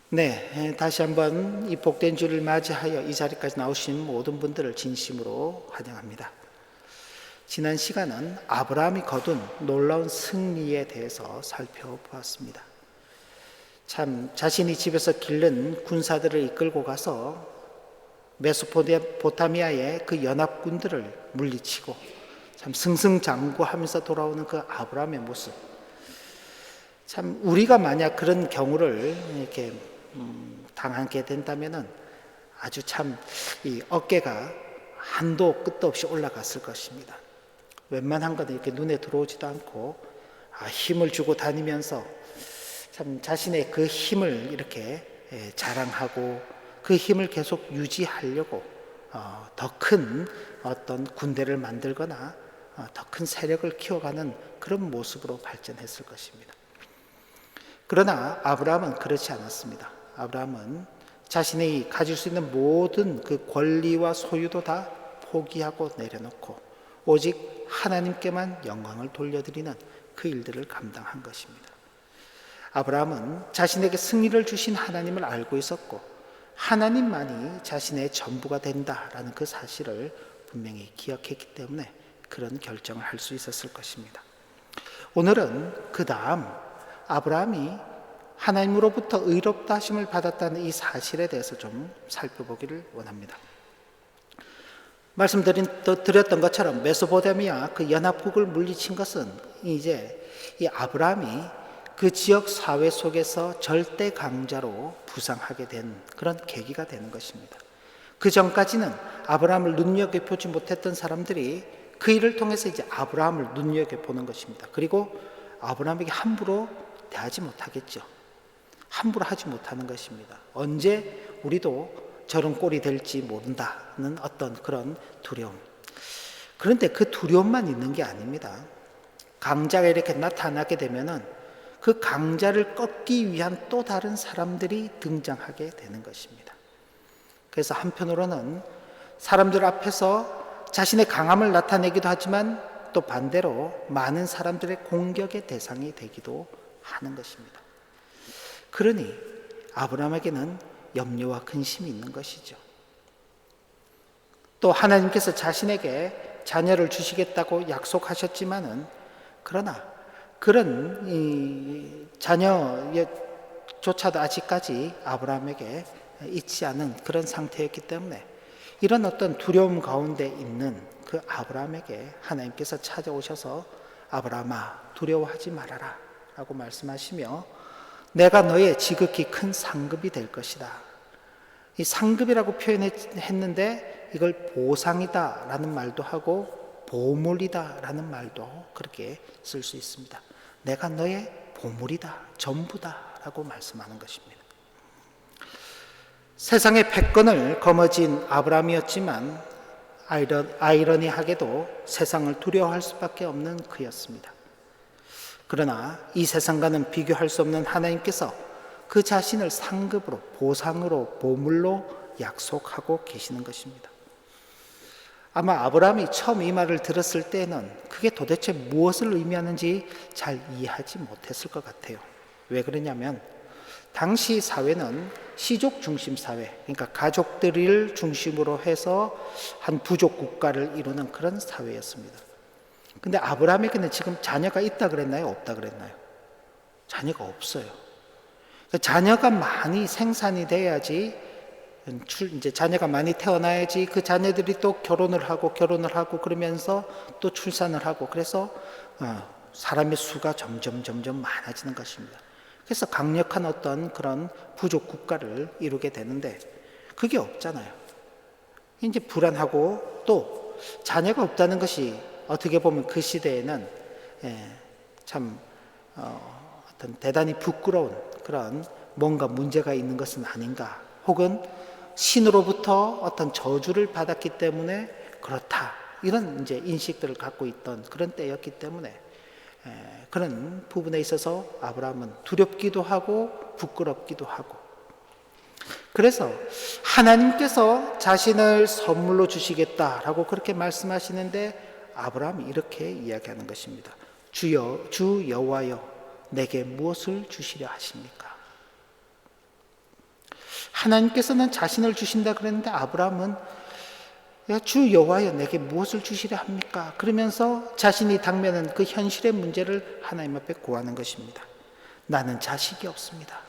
네, 다시 한번 이 복된 주를 맞이하여 이 자리까지 나오신 모든 분들을 진심으로 환영합니다. 지난 시간은 아브라함이 거둔 놀라운 승리에 대해서 살펴보았습니다. 참 자신이 집에서 기른 군사들을 이끌고 가서 메소포타미아의 그 연합군들을 물리치고 참 승승장구하면서 돌아오는 그 아브라함의 모습. 참 우리가 만약 그런 경우를 이렇게 당하게 된다면은 아주 참 이 어깨가 한도 끝도 없이 올라갔을 것입니다. 웬만한 건 이렇게 눈에 들어오지도 않고 힘을 주고 다니면서 참 자신의 그 힘을 이렇게 자랑하고 그 힘을 계속 유지하려고 더 큰 어떤 군대를 만들거나 더 큰 세력을 키워가는 그런 모습으로 발전했을 것입니다. 그러나 아브라함은 그렇지 않았습니다. 아브라함은 자신이 가질 수 있는 모든 그 권리와 소유도 다 포기하고 내려놓고 오직 하나님께만 영광을 돌려드리는 그 일들을 감당한 것입니다. 아브라함은 자신에게 승리를 주신 하나님을 알고 있었고 하나님만이 자신의 전부가 된다라는 그 사실을 분명히 기억했기 때문에 그런 결정을 할 수 있었을 것입니다. 오늘은 그 다음 아브라함이 하나님으로부터 의롭다 하심을 받았다는 이 사실에 대해서 좀 살펴보기를 원합니다. 말씀드렸던 것처럼 메소포타미아 그 연합국을 물리친 것은 이제 이 아브라함이 그 지역 사회 속에서 절대 강자로 부상하게 된 그런 계기가 되는 것입니다. 그 전까지는 아브라함을 눈여겨보지 못했던 사람들이 그 일을 통해서 이제 아브라함을 눈여겨보는 것입니다. 그리고 아브라함에게 함부로 대하지 못하겠죠. 함부로 하지 못하는 것입니다. 언제 우리도 저런 꼴이 될지 모른다는 어떤 그런 두려움. 그런데 그 두려움만 있는 게 아닙니다. 강자가 이렇게 나타나게 되면은 그 강자를 꺾기 위한 또 다른 사람들이 등장하게 되는 것입니다. 그래서 한편으로는 사람들 앞에서 자신의 강함을 나타내기도 하지만 또 반대로 많은 사람들의 공격의 대상이 되기도 하는 것입니다. 그러니 아브라함에게는 염려와 근심이 있는 것이죠. 또 하나님께서 자신에게 자녀를 주시겠다고 약속하셨지만은 그러나 그런 자녀조차도 아직까지 아브라함에게 있지 않은 그런 상태였기 때문에 이런 어떤 두려움 가운데 있는 그 아브라함에게 하나님께서 찾아오셔서 아브라함아 두려워하지 말아라 라고 말씀하시며 내가 너의 지극히 큰 상급이 될 것이다. 이 상급이라고 표현했는데 이걸 보상이다 라는 말도 하고 보물이다 라는 말도 그렇게 쓸 수 있습니다. 내가 너의 보물이다, 전부다 라고 말씀하는 것입니다. 세상의 패권을 거머쥔 아브라함이었지만 아이러니하게도 세상을 두려워할 수밖에 없는 그였습니다. 그러나 이 세상과는 비교할 수 없는 하나님께서 그 자신을 상급으로, 보상으로, 보물로 약속하고 계시는 것입니다. 아마 아브라함이 처음 이 말을 들었을 때는 그게 도대체 무엇을 의미하는지 잘 이해하지 못했을 것 같아요. 왜 그러냐면 당시 사회는 시족 중심 사회, 그러니까 가족들을 중심으로 해서 한 부족 국가를 이루는 그런 사회였습니다. 근데 아브라함에게는 지금 자녀가 있다 그랬나요? 없다 그랬나요? 자녀가 없어요. 그러니까 자녀가 많이 생산이 돼야지, 이제 자녀가 많이 태어나야지 그 자녀들이 또 결혼을 하고 그러면서 또 출산을 하고 그래서 사람의 수가 점점 많아지는 것입니다. 그래서 강력한 어떤 그런 부족 국가를 이루게 되는데 그게 없잖아요. 이제 불안하고 또 자녀가 없다는 것이 어떻게 보면 그 시대에는 참 어떤 대단히 부끄러운 그런 뭔가 문제가 있는 것은 아닌가, 혹은 신으로부터 어떤 저주를 받았기 때문에 그렇다, 이런 이제 인식들을 갖고 있던 그런 때였기 때문에 그런 부분에 있어서 아브라함은 두렵기도 하고 부끄럽기도 하고, 그래서 하나님께서 자신을 선물로 주시겠다라고 그렇게 말씀하시는데 아브라함이 이렇게 이야기하는 것입니다. 주 여호와여 내게 무엇을 주시려 하십니까? 하나님께서는 자신을 주신다 그랬는데 아브라함은 야, 주 여호와여 내게 무엇을 주시려 합니까? 그러면서 자신이 당면한 그 현실의 문제를 하나님 앞에 고하는 것입니다. 나는 자식이 없습니다.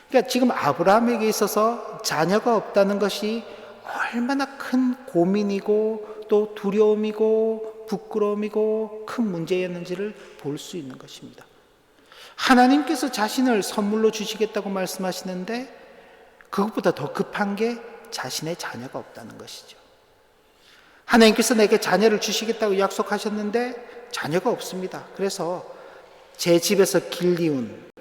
그러니까 지금 아브라함에게 있어서 자녀가 없다는 것이 얼마나 큰 고민이고 또 두려움이고 부끄러움이고 큰 문제였는지를 볼 수 있는 것입니다. 하나님께서 자신을 선물로 주시겠다고 말씀하시는데 그것보다 더 급한 게 자신의 자녀가 없다는 것이죠. 하나님께서 내게 자녀를 주시겠다고 약속하셨는데 자녀가 없습니다. 그래서 제 집에서 길리운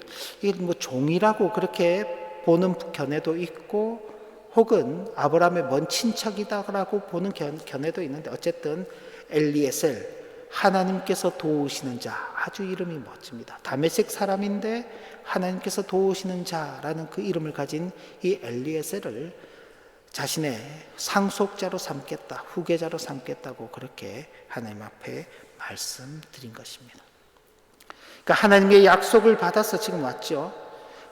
이게 뭐 종이라고 그렇게 보는 견해도 있고 혹은 아브라함의 먼 친척이다라고 보는 견해도 있는데 어쨌든 엘리에셀 하나님께서 도우시는 자, 아주 이름이 멋집니다. 다메섹 사람인데 하나님께서 도우시는 자라는 그 이름을 가진 이 엘리에셀을 자신의 상속자로 삼겠다, 후계자로 삼겠다고 그렇게 하나님 앞에 말씀드린 것입니다. 그러니까 하나님의 약속을 받아서 지금 왔죠.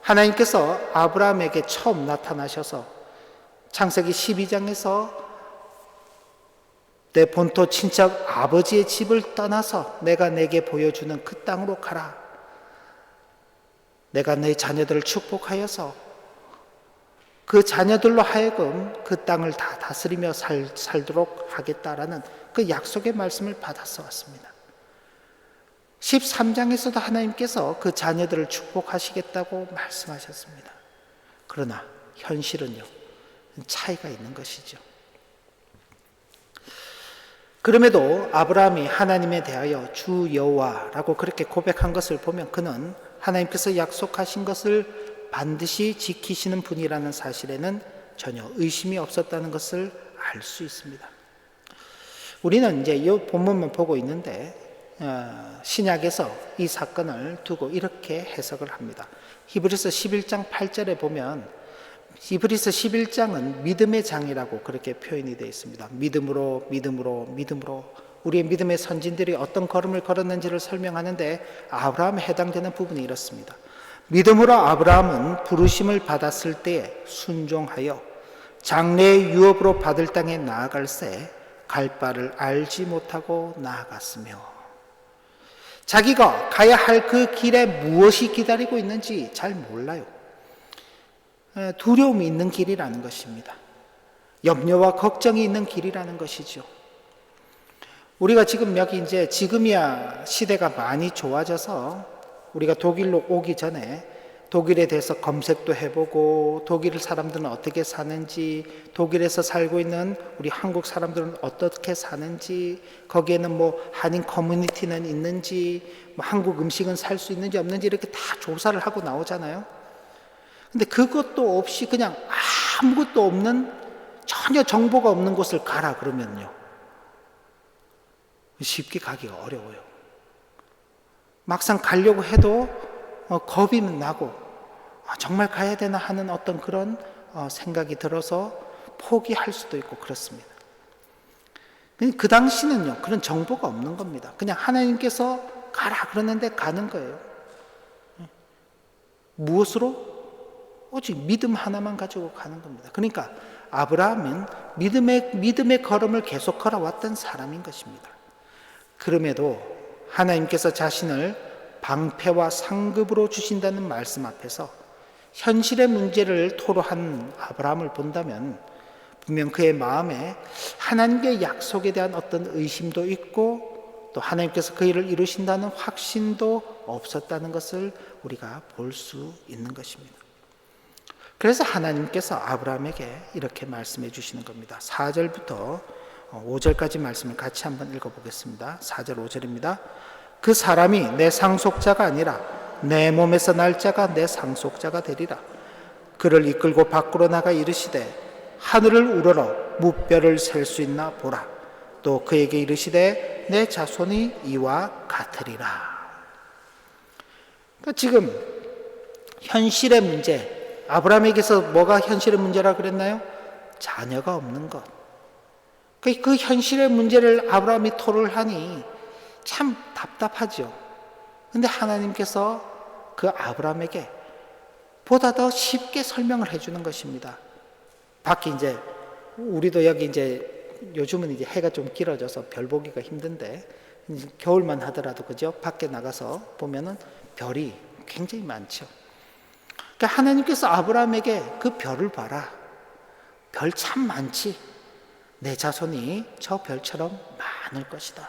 하나님께서 아브라함에게 처음 나타나셔서 창세기 12장에서 내 본토 친척 아버지의 집을 떠나서 내가 내게 보여주는 그 땅으로 가라. 내가 내 자녀들을 축복하여서 그 자녀들로 하여금 그 땅을 다 다스리며 살도록 하겠다라는 그 약속의 말씀을 받아서 왔습니다. 13장에서도 하나님께서 그 자녀들을 축복하시겠다고 말씀하셨습니다. 그러나 현실은요, 차이가 있는 것이죠. 그럼에도 아브라함이 하나님에 대하여 주 여호와라고 그렇게 고백한 것을 보면 그는 하나님께서 약속하신 것을 반드시 지키시는 분이라는 사실에는 전혀 의심이 없었다는 것을 알 수 있습니다. 우리는 이제 이 본문만 보고 있는데 신약에서 이 사건을 두고 이렇게 해석을 합니다. 히브리서 11장 8절에 보면 히브리서 11장은 믿음의 장이라고 그렇게 표현이 되어 있습니다. 믿음으로 우리의 믿음의 선진들이 어떤 걸음을 걸었는지를 설명하는데 아브라함에 해당되는 부분이 이렇습니다. 믿음으로 아브라함은 부르심을 받았을 때에 순종하여 장래의 유업으로 받을 땅에 나아갈새 갈 바를 알지 못하고 나아갔으며 자기가 가야 할 그 길에 무엇이 기다리고 있는지 잘 몰라요. 두려움이 있는 길이라는 것입니다. 염려와 걱정이 있는 길이라는 것이죠. 우리가 지금 여기 이제 지금이야 시대가 많이 좋아져서 우리가 독일로 오기 전에 독일에 대해서 검색도 해보고 독일 사람들은 어떻게 사는지, 독일에서 살고 있는 우리 한국 사람들은 어떻게 사는지, 거기에는 뭐 한인 커뮤니티는 있는지, 뭐 한국 음식은 살 수 있는지 없는지 이렇게 다 조사를 하고 나오잖아요. 근데 그것도 없이 그냥 아무것도 없는, 전혀 정보가 없는 곳을 가라 그러면요, 쉽게 가기가 어려워요. 막상 가려고 해도 겁이 나고 정말 가야 되나 하는 어떤 그런 생각이 들어서 포기할 수도 있고 그렇습니다. 그 당시는요, 그런 정보가 없는 겁니다. 그냥 하나님께서 가라 그러는데 가는 거예요. 무엇으로? 오직 믿음 하나만 가지고 가는 겁니다. 그러니까 아브라함은 믿음의 걸음을 계속 걸어왔던 사람인 것입니다. 그럼에도 하나님께서 자신을 방패와 상급으로 주신다는 말씀 앞에서 현실의 문제를 토로한 아브라함을 본다면 분명 그의 마음에 하나님의 약속에 대한 어떤 의심도 있고 또 하나님께서 그 일을 이루신다는 확신도 없었다는 것을 우리가 볼 수 있는 것입니다. 그래서 하나님께서 아브라함에게 이렇게 말씀해 주시는 겁니다. 4절부터 5절까지 말씀을 같이 한번 읽어보겠습니다. 4절 5절입니다. 그 사람이 내 상속자가 아니라 내 몸에서 날 자가 내 상속자가 되리라. 그를 이끌고 밖으로 나가 이르시되 하늘을 우러러 무뼈를 셀 수 있나 보라. 또 그에게 이르시되 내 자손이 이와 같으리라. 그러니까 지금 현실의 문제, 아브라함에게서 뭐가 현실의 문제라 그랬나요? 자녀가 없는 것. 그 현실의 문제를 아브라함이 토로를 하니 참 답답하죠. 근데 하나님께서 그 아브라함에게 보다 더 쉽게 설명을 해주는 것입니다. 밖에 이제 우리도 여기 이제 요즘은 이제 해가 좀 길어져서 별 보기가 힘든데 이제 겨울만 하더라도 그죠? 밖에 나가서 보면은 별이 굉장히 많죠. 그러니까 하나님께서 아브라함에게 그 별을 봐라. 별 참 많지. 내 자손이 저 별처럼 많을 것이다.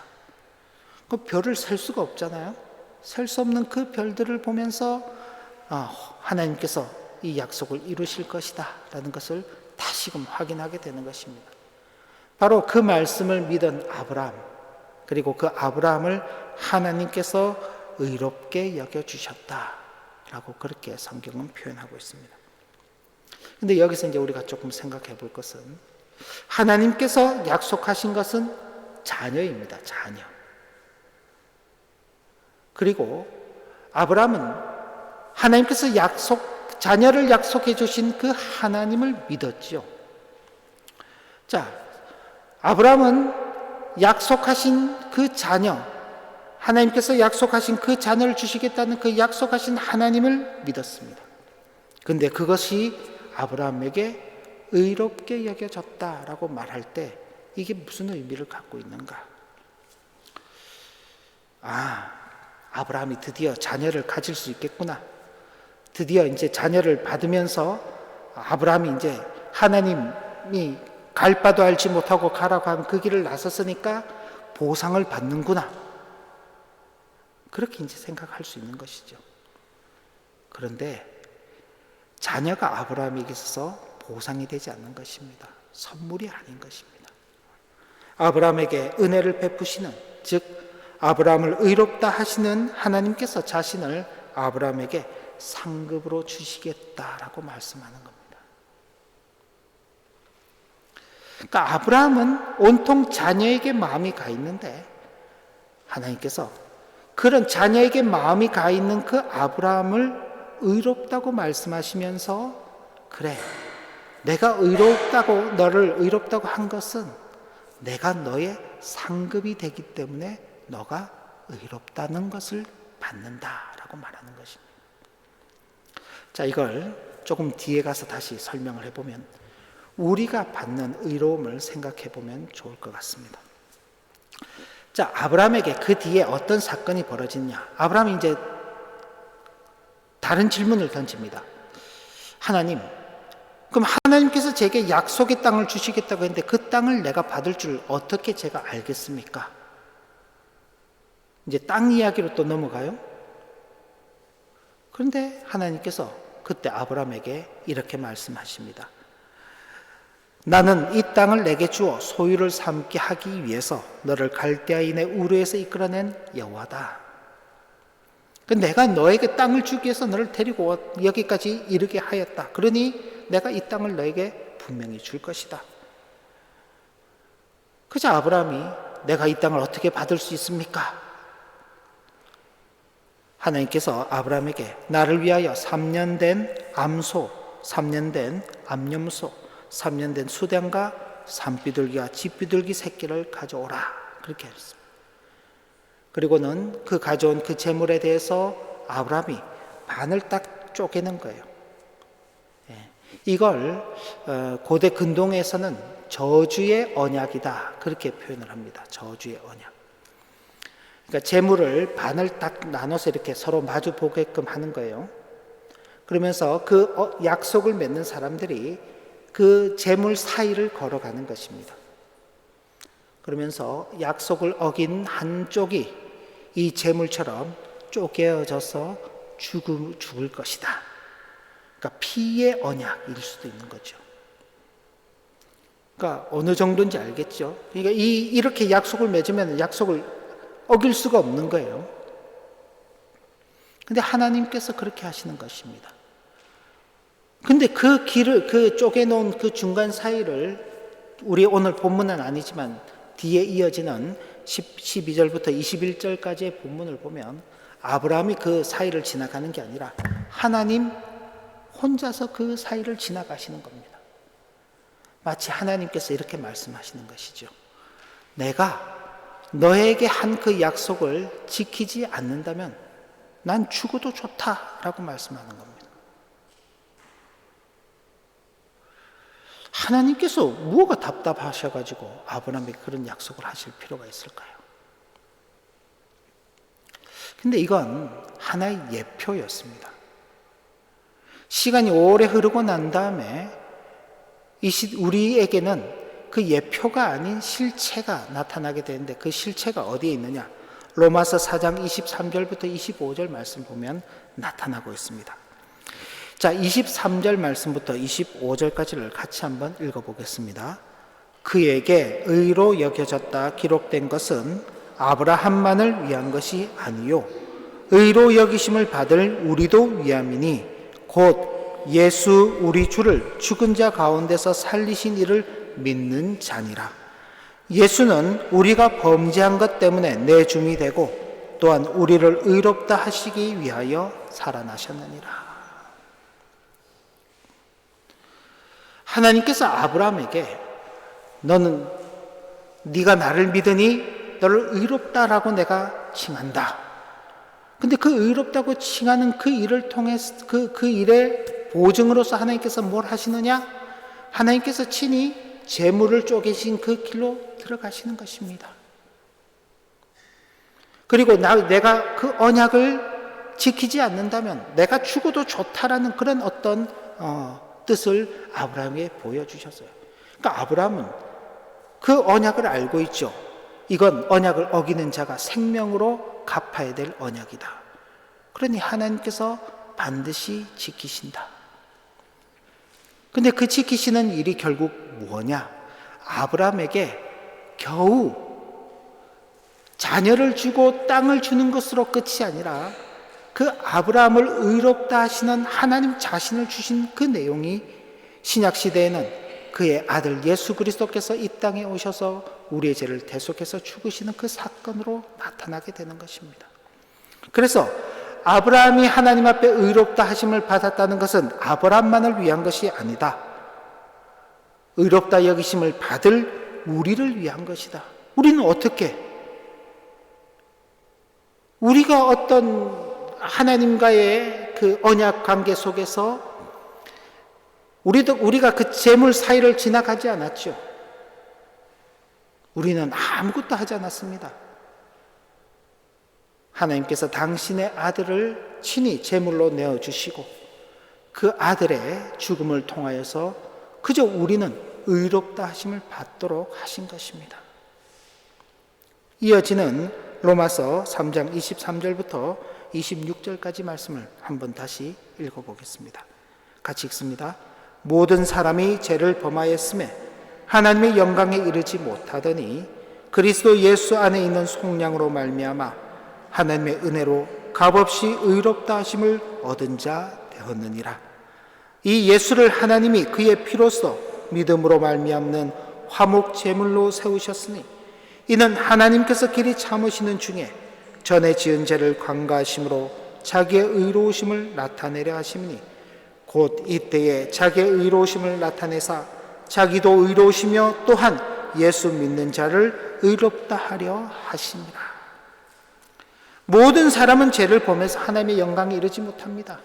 그 별을 셀 수가 없잖아요. 셀 수 없는 그 별들을 보면서 하나님께서 이 약속을 이루실 것이다 라는 것을 다시금 확인하게 되는 것입니다. 바로 그 말씀을 믿은 아브라함, 그리고 그 아브라함을 하나님께서 의롭게 여겨주셨다 라고 그렇게 성경은 표현하고 있습니다. 근데 여기서 이제 우리가 조금 생각해 볼 것은, 하나님께서 약속하신 것은 자녀입니다. 자녀. 그리고 아브라함은 하나님께서 자녀를 약속해 주신 그 하나님을 믿었죠. 자, 아브라함은 약속하신 그 자녀, 하나님께서 약속하신 그 자녀를 주시겠다는 그 약속하신 하나님을 믿었습니다. 근데 그것이 아브라함에게 의롭게 여겨졌다라고 말할 때 이게 무슨 의미를 갖고 있는가? 아브라함이 드디어 자녀를 가질 수 있겠구나. 드디어 이제 자녀를 받으면서 아브라함이 이제 하나님이 갈 바도 알지 못하고 가라고 한 그 길을 나섰으니까 보상을 받는구나. 그렇게 이제 생각할 수 있는 것이죠. 그런데 자녀가 아브라함에게 있어서 보상이 되지 않는 것입니다. 선물이 아닌 것입니다. 아브라함에게 은혜를 베푸시는, 즉 아브라함을 의롭다 하시는 하나님께서 자신을 아브라함에게 상급으로 주시겠다라고 말씀하는 겁니다. 그러니까 아브라함은 온통 자녀에게 마음이 가 있는데 하나님께서 그런 자녀에게 마음이 가 있는 그 아브라함을 의롭다고 말씀하시면서, 그래, 내가 너를 의롭다고 한 것은 내가 너의 상급이 되기 때문에 너가 의롭다는 것을 받는다라고 말하는 것입니다. 자, 이걸 조금 뒤에 가서 다시 설명을 해보면 우리가 받는 의로움을 생각해 보면 좋을 것 같습니다. 자, 아브라함에게 그 뒤에 어떤 사건이 벌어지냐? 아브라함이 이제 다른 질문을 던집니다. 하나님, 그럼 하나님께서 제게 약속의 땅을 주시겠다고 했는데 그 땅을 내가 받을 줄 어떻게 제가 알겠습니까? 이제 땅 이야기로 또 넘어가요. 그런데 하나님께서 그때 아브라함에게 이렇게 말씀하십니다. 나는 이 땅을 내게 주어 소유를 삼게 하기 위해서 너를 갈대아인의 우르에서 이끌어낸 여호와다. 내가 너에게 땅을 주기 위해서 너를 데리고 여기까지 이르게 하였다. 그러니 내가 이 땅을 너에게 분명히 줄 것이다. 그저 아브라함이 내가 이 땅을 어떻게 받을 수 있습니까? 하나님께서 아브라함에게 나를 위하여 3년 된 암소, 3년 된 암염소, 3년 된 수량과 산비둘기와 집비둘기 새끼를 가져오라. 그렇게 했습니다. 그리고는 그 가져온 그 재물에 대해서 아브라함이 반을 딱 쪼개는 거예요. 이걸 고대 근동에서는 저주의 언약이다. 그렇게 표현을 합니다. 저주의 언약. 그러니까 재물을 반을 딱 나눠서 이렇게 서로 마주 보게끔 하는 거예요. 그러면서 그 약속을 맺는 사람들이 그 재물 사이를 걸어가는 것입니다. 그러면서 약속을 어긴 한쪽이 이 재물처럼 쪼개어져서 죽을 것이다. 그러니까 피의 언약일 수도 있는 거죠. 그러니까 어느 정도인지 알겠죠? 그러니까 이렇게 약속을 맺으면 약속을 어길 수가 없는 거예요. 근데 하나님께서 그렇게 하시는 것입니다. 근데 그 길을, 그 쪼개놓은 그 중간 사이를 우리 오늘 본문은 아니지만 뒤에 이어지는 12절부터 21절까지의 본문을 보면 아브라함이 그 사이를 지나가는 게 아니라 하나님 혼자서 그 사이를 지나가시는 겁니다. 마치 하나님께서 이렇게 말씀하시는 것이죠. 내가 너에게 한 그 약속을 지키지 않는다면 난 죽어도 좋다라고 말씀하는 겁니다. 하나님께서 뭐가 답답하셔가지고 아브라함에게 그런 약속을 하실 필요가 있을까요? 근데 이건 하나의 예표였습니다. 시간이 오래 흐르고 난 다음에 우리에게는 그 예표가 아닌 실체가 나타나게 되는데, 그 실체가 어디에 있느냐? 로마서 4장 23절부터 25절 말씀 보면 나타나고 있습니다. 자, 23절 말씀부터 25절까지를 같이 한번 읽어보겠습니다. 그에게 의로 여겨졌다 기록된 것은 아브라함만을 위한 것이 아니요 의로 여기심을 받을 우리도 위함이니 곧 예수 우리 주를 죽은 자 가운데서 살리신 이를 믿는 자니라. 예수는 우리가 범죄한 것 때문에 내줌이 되고 또한 우리를 의롭다 하시기 위하여 살아나셨느니라. 하나님께서 아브라함에게 너는 네가 나를 믿으니 너를 의롭다라고 내가 칭한다. 근데 그 의롭다고 칭하는 그 일을 통해서 그 일의 보증으로서 하나님께서 뭘 하시느냐? 하나님께서 친히 재물을 쪼개신 그 길로 들어가시는 것입니다. 그리고 내가 그 언약을 지키지 않는다면 내가 죽어도 좋다라는 그런 어떤 뜻을 아브라함에게 보여주셨어요. 그러니까 아브라함은 그 언약을 알고 있죠. 이건 언약을 어기는 자가 생명으로 갚아야 될 언약이다. 그러니 하나님께서 반드시 지키신다. 근데 그 지키시는 일이 결국 뭐냐? 아브라함에게 겨우 자녀를 주고 땅을 주는 것으로 끝이 아니라 그 아브라함을 의롭다 하시는 하나님 자신을 주신 그 내용이 신약시대에는 그의 아들 예수 그리스도께서 이 땅에 오셔서 우리의 죄를 대속해서 죽으시는 그 사건으로 나타나게 되는 것입니다. 그래서 아브라함이 하나님 앞에 의롭다 하심을 받았다는 것은 아브라함만을 위한 것이 아니다. 의롭다 여기심을 받을 우리를 위한 것이다. 우리는 어떻게? 우리가 어떤 하나님과의 그 언약 관계 속에서 우리가 그 재물 사이를 지나가지 않았죠. 우리는 아무것도 하지 않았습니다. 하나님께서 당신의 아들을 친히 제물로 내어주시고 그 아들의 죽음을 통하여서 그저 우리는 의롭다 하심을 받도록 하신 것입니다. 이어지는 로마서 3장 23절부터 26절까지 말씀을 한번 다시 읽어보겠습니다. 같이 읽습니다. 모든 사람이 죄를 범하였음에 하나님의 영광에 이르지 못하더니 그리스도 예수 안에 있는 속량으로 말미암아 하나님의 은혜로 값없이 의롭다 하심을 얻은 자 되었느니라. 이 예수를 하나님이 그의 피로써 믿음으로 말미암는 화목 제물로 세우셨으니 이는 하나님께서 길이 참으시는 중에 전에 지은 죄를 관가하심으로 자기의 의로우심을 나타내려 하심이니 곧 이때에 자기의 의로우심을 나타내사 자기도 의로우시며 또한 예수 믿는 자를 의롭다 하려 하심이라. 모든 사람은 죄를 범해서 하나님의 영광에 이르지 못합니다.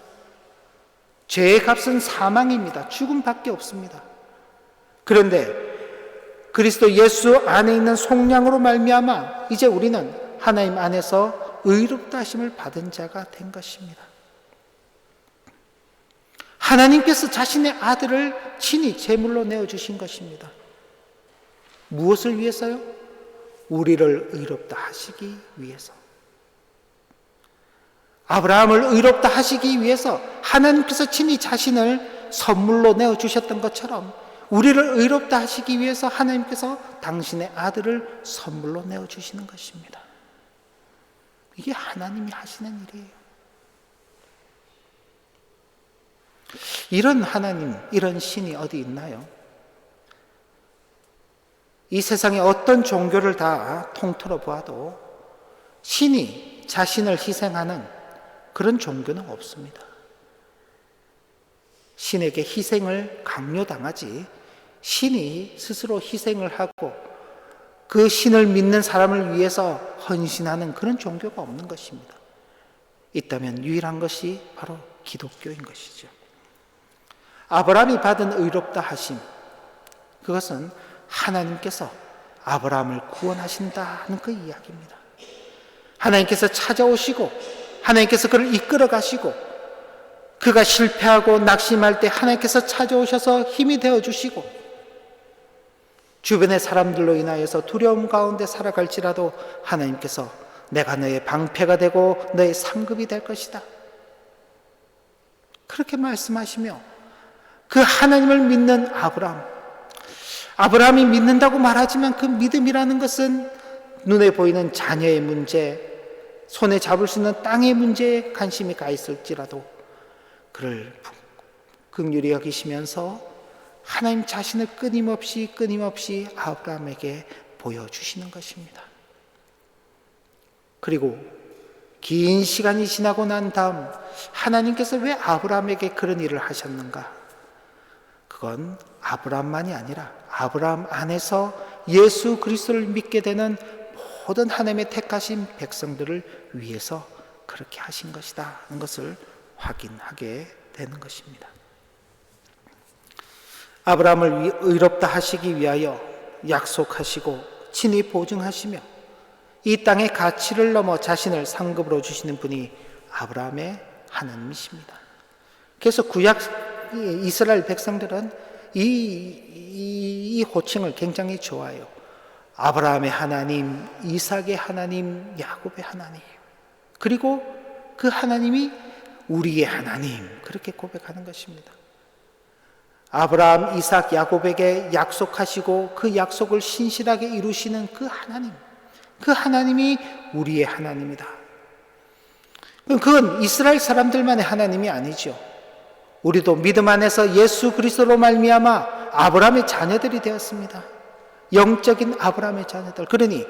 죄의 값은 사망입니다. 죽음밖에 없습니다. 그런데 그리스도 예수 안에 있는 속량으로 말미암아 이제 우리는 하나님 안에서 의롭다 하심을 받은 자가 된 것입니다. 하나님께서 자신의 아들을 친히 제물로 내어주신 것입니다. 무엇을 위해서요? 우리를 의롭다 하시기 위해서. 아브라함을 의롭다 하시기 위해서 하나님께서 친히 자신을 선물로 내어주셨던 것처럼 우리를 의롭다 하시기 위해서 하나님께서 당신의 아들을 선물로 내어주시는 것입니다. 이게 하나님이 하시는 일이에요. 이런 하나님, 이런 신이 어디 있나요? 이 세상의 어떤 종교를 다 통틀어 보아도 신이 자신을 희생하는 그런 종교는 없습니다. 신에게 희생을 강요당하지 신이 스스로 희생을 하고 그 신을 믿는 사람을 위해서 헌신하는 그런 종교가 없는 것입니다. 있다면 유일한 것이 바로 기독교인 것이죠. 아브라함이 받은 의롭다 하심, 그것은 하나님께서 아브라함을 구원하신다는 그 이야기입니다. 하나님께서 찾아오시고 하나님께서 그를 이끌어 가시고 그가 실패하고 낙심할 때 하나님께서 찾아오셔서 힘이 되어주시고 주변의 사람들로 인하여서 두려움 가운데 살아갈지라도 하나님께서 내가 너의 방패가 되고 너의 상급이 될 것이다, 그렇게 말씀하시며 그 하나님을 믿는 아브라함이 믿는다고 말하지만 그 믿음이라는 것은 눈에 보이는 자녀의 문제, 손에 잡을 수 있는 땅의 문제에 관심이 가 있을지라도 그를 긍휼히 여기시면서 하나님 자신을 끊임없이 아브라함에게 보여주시는 것입니다. 그리고 긴 시간이 지나고 난 다음 하나님께서 왜 아브라함에게 그런 일을 하셨는가? 그건 아브라함만이 아니라 아브라함 안에서 예수 그리스도를 믿게 되는 모든 하나님의 택하신 백성들을 위해서 그렇게 하신 것이다 하는 것을 확인하게 되는 것입니다. 아브라함을 의롭다 하시기 위하여 약속하시고 친히 보증하시며 이 땅의 가치를 넘어 자신을 상급으로 주시는 분이 아브라함의 하나님이십니다. 그래서 구약 이스라엘 백성들은 이 호칭을 굉장히 좋아해요. 아브라함의 하나님, 이삭의 하나님, 야곱의 하나님, 그리고 그 하나님이 우리의 하나님, 그렇게 고백하는 것입니다. 아브라함, 이삭, 야곱에게 약속하시고 그 약속을 신실하게 이루시는 그 하나님, 그 하나님이 우리의 하나님이다. 그건 이스라엘 사람들만의 하나님이 아니죠. 우리도 믿음 안에서 예수 그리스도로 말미암아 아브라함의 자녀들이 되었습니다. 영적인 아브라함의 자녀들. 그러니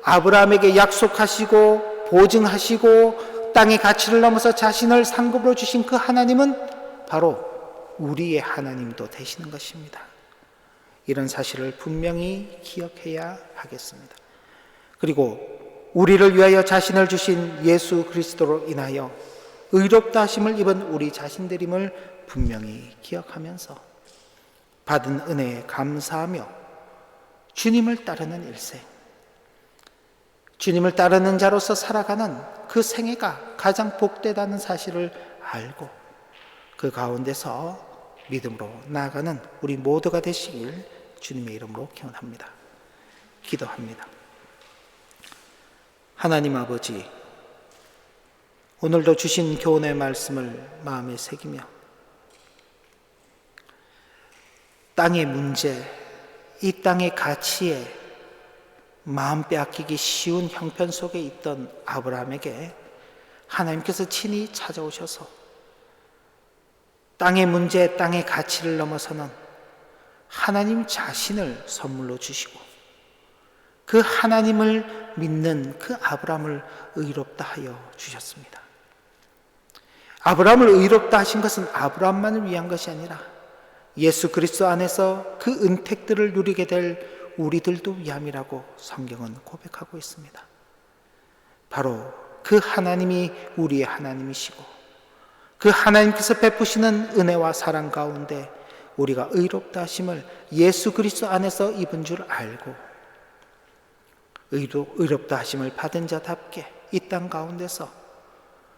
아브라함에게 약속하시고 보증하시고 땅의 가치를 넘어서 자신을 상급으로 주신 그 하나님은 바로 우리의 하나님도 되시는 것입니다. 이런 사실을 분명히 기억해야 하겠습니다. 그리고 우리를 위하여 자신을 주신 예수 그리스도로 인하여 의롭다 하심을 입은 우리 자신들임을 분명히 기억하면서 받은 은혜에 감사하며 주님을 따르는 일생, 주님을 따르는 자로서 살아가는 그 생애가 가장 복되다는 사실을 알고 그 가운데서 믿음으로 나아가는 우리 모두가 되시길 주님의 이름으로 기원합니다. 기도합니다. 하나님 아버지, 오늘도 주신 교훈의 말씀을 마음에 새기며 땅의 문제, 이 땅의 가치에 마음 빼앗기기 쉬운 형편 속에 있던 아브라함에게 하나님께서 친히 찾아오셔서 땅의 문제, 땅의 가치를 넘어서는 하나님 자신을 선물로 주시고 그 하나님을 믿는 그 아브라함을 의롭다 하여 주셨습니다. 아브라함을 의롭다 하신 것은 아브라함만을 위한 것이 아니라 예수 그리스도 안에서 그 은택들을 누리게 될 우리들도 위함이라고 성경은 고백하고 있습니다. 바로 그 하나님이 우리의 하나님이시고 그 하나님께서 베푸시는 은혜와 사랑 가운데 우리가 의롭다 하심을 예수 그리스도 안에서 입은 줄 알고 의롭다 하심을 받은 자답게 이 땅 가운데서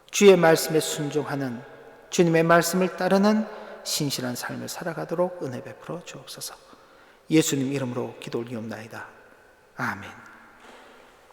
주의 말씀에 순종하는, 주님의 말씀을 따르는 신실한 삶을 살아가도록 은혜 베풀어 주옵소서. 예수님 이름으로 기도 올리옵나이다. 아멘.